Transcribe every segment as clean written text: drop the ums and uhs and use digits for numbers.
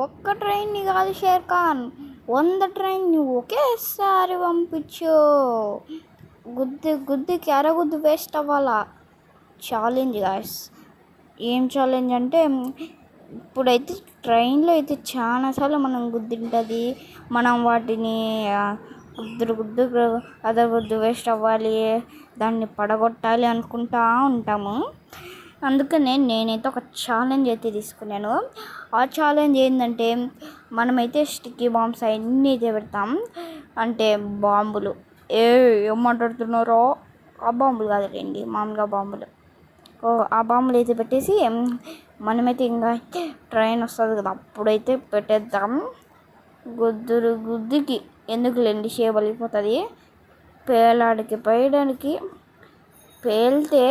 ఒక్క ట్రైన్ని కాదు షేర్ ఖాన్, 100 ట్రైన్ని ఒకేసారి పంపించు. గుద్దికి అరగుద్దు వేస్ట్ అవ్వాలా. Challenge guys. ఏం ఛాలెంజ్ అంటే ఇప్పుడైతే ట్రైన్లో అయితే చాలాసార్లు మనం గుద్దింటుంది. మనం వాటిని గుద్దు వేస్ట్ అవ్వాలి, దాన్ని పడగొట్టాలి అనుకుంటా ఉంటాము. అందుకనే నేనైతే ఒక ఛాలెంజ్ అయితే తీసుకున్నాను. ఆ ఛాలెంజ్ ఏంటంటే మనమైతే స్టిక్కీ బాంబ్స్ అన్నీ అయితే పెడతాం. అంటే బాంబులు ఏం మాట్లాడుతున్నారో, ఆ బాంబులు కాదులేండి, మామూలుగా బాంబులు. ఆ బాంబులు అయితే పెట్టేసి మనమైతే ఇంకా ట్రైన్ వస్తుంది కదా అప్పుడైతే పెట్టేద్దాం. గుద్దుకి ఎందుకులేండి, షేప్ వెళ్ళిపోతుంది. పేయడానికి పేలితే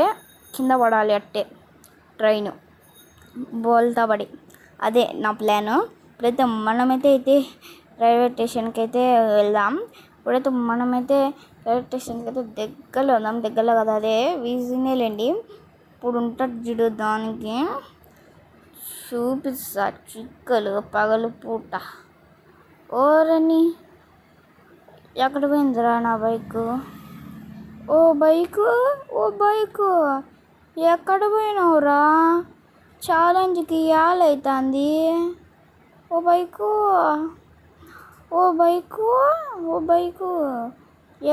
కింద పడాలి అట్టే ట్రైన్ బోల్తా పడి. అదే నా ప్లాను. ఇప్పుడైతే మనమైతే రైల్వే స్టేషన్కి అయితే వెళ్దాం. ఇప్పుడైతే మనమైతే రైల్వే స్టేషన్కి అయితే దగ్గరలో ఉందాం. దగ్గరలో కదా, అదే వీజినేలేండి. ఇప్పుడు ఉంటుంది చూడు, దానికి చూపిస్తా చిక్కలు పగలు పూట. ఓరని ఎక్కడ పోయిందిరా నా బైకు? ఓ బైకు ఎక్కడ పోయినావురా? ఛాలెంజ్కి యాలైతుంది. ఓ బైకు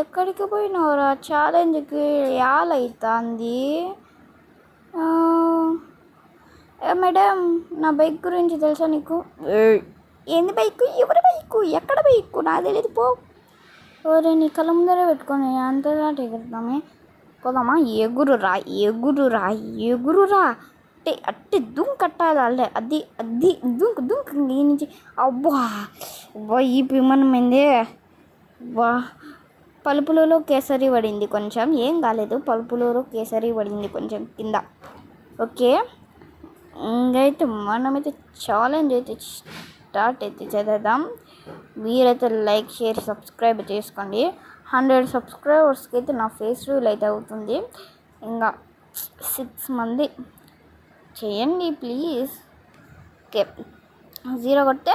ఎక్కడికి పోయినావురా? ఛాలెంజ్కి యాలైతుంది. మేడం, నా బైక్ గురించి తెలుసా నీకు? ఏంది బైకు? ఎవరి బైకు? ఎక్కడ బైకు? నాకు తెలియదు పో. ఓరే, నీ కళ్ళ ముందరే పెట్టుకొని అంతగా ఎగురుతామే. పోదామా? ఎగురురా అట్టే దుంకట్టాలి. అల్లే అది దుంకు ఈ నుంచి. అబ్బా ఈ విమానం ఏంది? పలుపులలో కేసరి పడింది కొంచెం, ఏం కాలేదు. పలుపులలో కేసరి పడింది కొంచెం కింద. ఓకే, ఇంకైతే మనమైతే ఛాలెంజ్ అయితే స్టార్ట్ అయితే చేద్దాం. మీరైతే లైక్, షేర్, సబ్స్క్రైబ్ చేసుకోండి. 100 సబ్స్క్రైబర్స్కి అయితే నా ఫేస్ రివీల్ అయితే అవుతుంది. ఇంకా 6 మంది చేయండి ప్లీజ్. ఓకే, 0 కొట్టే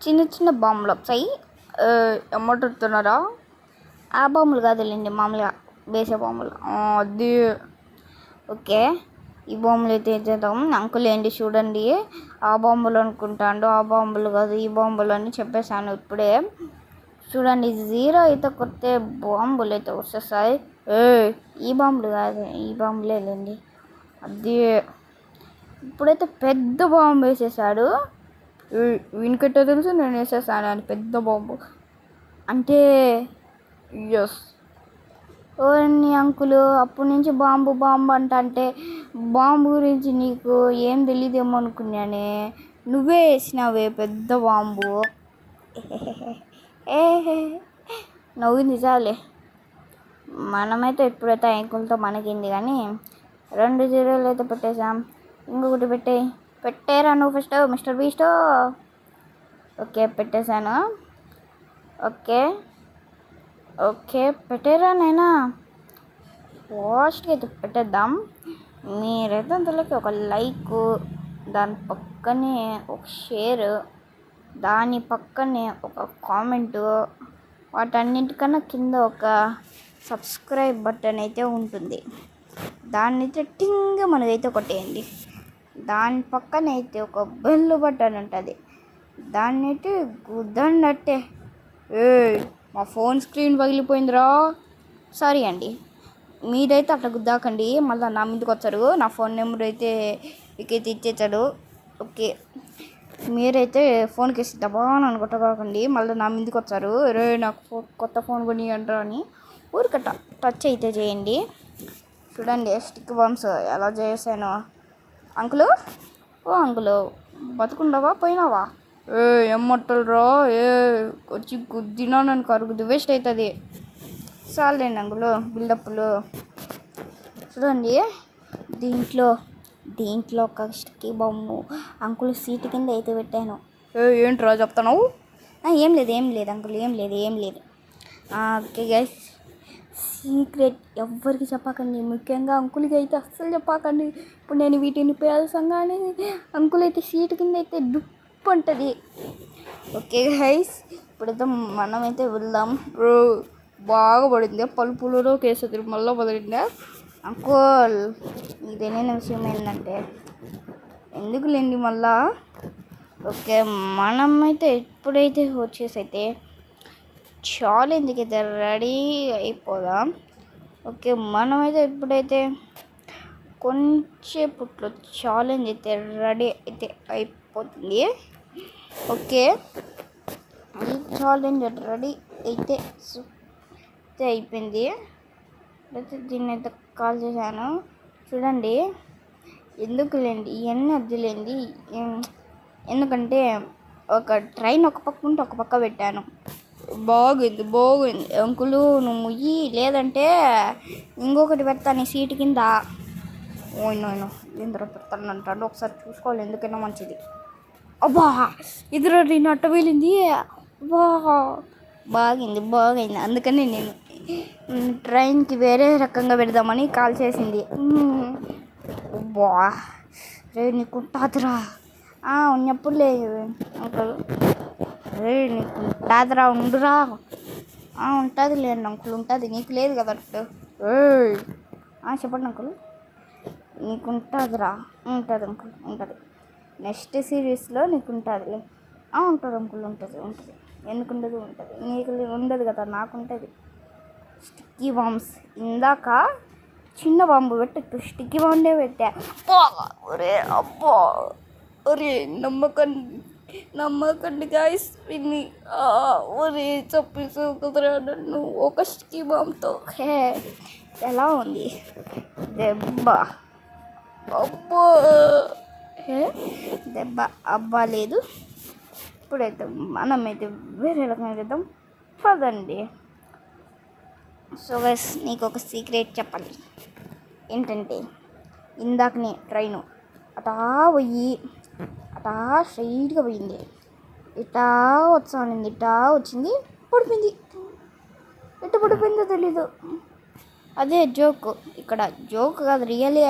చిన్న బాంబులు వచ్చాయి. ఎమ్మడుతున్నారా? ఆ బాంబులు కాదులేండి, మామూలుగా వేసే బాంబులు. అది ఓకే, ఈ బాంబులు అయితే చేద్దాం. అంకుల్ ఏంటి చూడండి, ఆ బాంబులు అనుకుంటాండు. ఆ బాంబులు కాదు, ఈ బాంబులు అని చెప్పేశాను ఇప్పుడే. చూడండి, 0 అయితే కొడితే బాంబులు అయితే వచ్చేస్తాయి. ఈ బాంబులు కాదు, ఈ బాంబులే లేండి. అది ఇప్పుడైతే పెద్ద బాంబు వేసేసాడు. వీనికట్టే తెలుసు నేను వేసేసాను అని. పెద్ద బాంబు అంటే ఎస్. ఓన్ని అంకులు, అప్పటి నుంచి బాంబు అంటే బాంబు గురించి నీకు ఏం తెలియదేమో అనుకున్నానే. నువ్వే వేసినావే పెద్ద బాంబు. నవ్వింది చాలే. మనమైతే ఎప్పుడైతే అంకులతో మనకింది కానీ 2 0 అయితే పెట్టేసాం. ఇంకొకటి పెట్టేరా నువ్వు ఫస్ట్, మిస్టర్ బీస్ట్. ఓకే, పెట్టేశాను. ఓకే పెట్టేరా నైనా. లాస్ట్కి అయితే పెట్టేద్దాం. మీరైతే అందులోకి ఒక లైక్, దాని పక్కనే ఒక షేర్, దాని పక్కనే ఒక కామెంటు, వాటన్నింటికన్నా కింద ఒక సబ్స్క్రైబ్ బటన్ అయితే ఉంటుంది. దాన్ని అయితే టింగ్ మనకైతే కొట్టేయండి. దాని పక్కన అయితే ఒక బెల్ బటన్ ఉంటుంది, దాన్ని అయితే గుద్దన్నట్టే. మా ఫోన్ స్క్రీన్ పగిలిపోయిందిరా, సారీ అండి. మీరైతే అట్లా గుద్దాకండి, మళ్ళీ నా మీదకి వచ్చారు. నా ఫోన్ నెంబర్ అయితే మీకైతే ఇచ్చేసాడు. ఓకే, మీరైతే ఫోన్కి వేసి దబా అని కొట్టకాకండి, మళ్ళీ నా మీదకి వచ్చారు. నాకు కొత్త ఫోన్ కొని అంటారు అని ఊరిక టచ్ అయితే చేయండి. చూడండి స్టిక్ బాంబ్స్ ఎలా చేశాను. అంకులు, ఓ అంకులు, బతుకుండవా పోయినావా? ఏమట్టలు రా, వచ్చి గుద్దినా నన్ను కరుగుద్ది, వేస్ట్ అవుతుంది. చాలండి అంకులు బిల్డప్లు. చూడండి, దీంట్లో ఒక స్టిక్కీ బొమ్మ అంకుల్ సీటు కింద అయితే పెట్టాను. ఏంట్రా చెప్తున్నావు? ఏం లేదు అంకుల్, ఏం లేదు. ఓకే గైస్, సీక్రెట్ ఎవ్వరికి చెప్పకండి, ముఖ్యంగా అంకుల్కి అయితే అస్సలు చెప్పకండి. ఇప్పుడు నేను వీటిని పేల్సంగానే అంకుల్ అయితే సీటు కింద అయితే ఉంటుంది. ఓకే గైస్, ఇప్పుడైతే మనమైతే వెళ్దాం. బాగా పడింది పలుపులలో కేసరి మళ్ళీ మొదలైందా అంకోల్. మీకు తెలియని విషయం ఏంటంటే ఎందుకులేండి మళ్ళా. ఓకే, మనమైతే ఎప్పుడైతే వచ్చేసి అయితే చాలా ఎందుకైతే రెడీ అయిపోదాం. ఓకే, మనమైతే ఎప్పుడైతే కొంచెంపుట్లో ఛాలెంజ్ అయితే రెడీ అయితే అయిపోతుంది. ఓకే, ఈ ఛాలెంజ్ రెడీ అయితే అయిపోయింది. అయితే దీన్ని అయితే కాల్ చేశాను చూడండి. ఎందుకులేండి ఇవన్నీ వద్దులేండి, ఎందుకంటే ఒక ట్రైన్ ఒక పక్క ఉంటే ఒక పక్క పెట్టాను. బాగుంది అంకులు, నువ్వు ముయ్యి లేదంటే ఇంకొకటి పెడతాను సీటు కింద. ఓయినో ఇంద్ర పెడతాను అంటాడు, ఒకసారి చూసుకోవాలి ఎందుకైనా మంచిది. అబ్బా ఎదురు నట్ట వీలింది. బాగైంది అందుకని నేను ట్రైన్కి వేరే రకంగా పెడదామని కాల్ చేసింది. అబ్బా రే నీకు ఉంటుందిరా ఉన్నప్పుడు లేదు అంకుల్. రే నీకు ఉంటుందిరా ఉండురా. ఉంటుంది లేండి అంకుల్, ఉంటుంది, నీకు లేదు కదా. చెప్పండి అంకుల్. నీకు ఉంటుందిరా. ఉంటుంది అంకుల్, ఉంటుంది. నెక్స్ట్ సిరీస్లో నీకు ఉంటుంది. ఉంటుంది అంకుల్, ఉంటుంది. ఎందుకుండదు, ఉంటుంది. నీకు ఉండదు కదా, నాకు ఉంటుంది. స్టిక్కీ బాంబ్స్ ఇందాక చిన్న బాంబు పెట్టచ్చు, స్టిక్కీ బాంబే పెట్టా. ఒరే అబ్బా, ఒరే నమ్మకండి గాయస్ విని. ఒరే చప్పేసి కుదరా నన్ను ఒక స్టిక్కీ బాంబ్తో. ఎలా ఉంది దెబ్బ? అబ్బా దెబ్బ అబ్బా లేదు. ఇప్పుడైతే మనమైతే వేరే రకంగా చేద్దాం పదండి. సో గైస్, నీకు ఒక సీక్రెట్ చెప్పాలి. ఏంటంటే ఇందాకనే ట్రైను అటా స్ట్రైట్గా పోయింది, ఇటా వచ్చానింది, ఇటా వచ్చింది, పడిపోయింది. ఎట్ట పడిపోయిందో తెలీదు. అదే జోక్, ఇక్కడ జోక్ కాదు రియలే.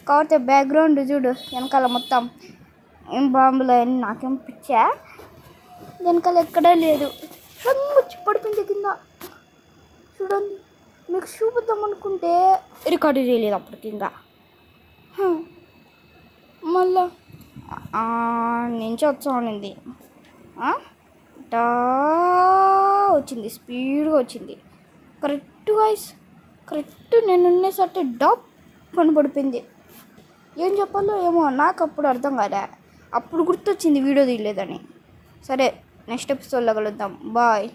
కాకపోతే బ్యాక్గ్రౌండ్ చూడు, వెనకాల మొత్తం ఏం బాంబులు అని నాకేం పిచ్చా. వెనకాల ఎక్కడా లేదు, వచ్చి పడిపోయింది కింద. చూడండి, మీకు చూపిద్దాం అనుకుంటే రికార్డు చేయలేదు అప్పటికి. ఇంకా మళ్ళా నుంచి వచ్చానింది, ఇటా వచ్చింది, స్పీడ్గా వచ్చింది. కరెక్ట్ నేను ఉన్నసరికి డాప్ పడిపోయింది. ఏం చెప్పాలో ఏమో నాకు అప్పుడు అర్థం కాదా. అప్పుడు గుర్తొచ్చింది వీడియో తీయలేదని. సరే, నెక్స్ట్ ఎపిసోడ్లో కలుద్దాం. బాయ్.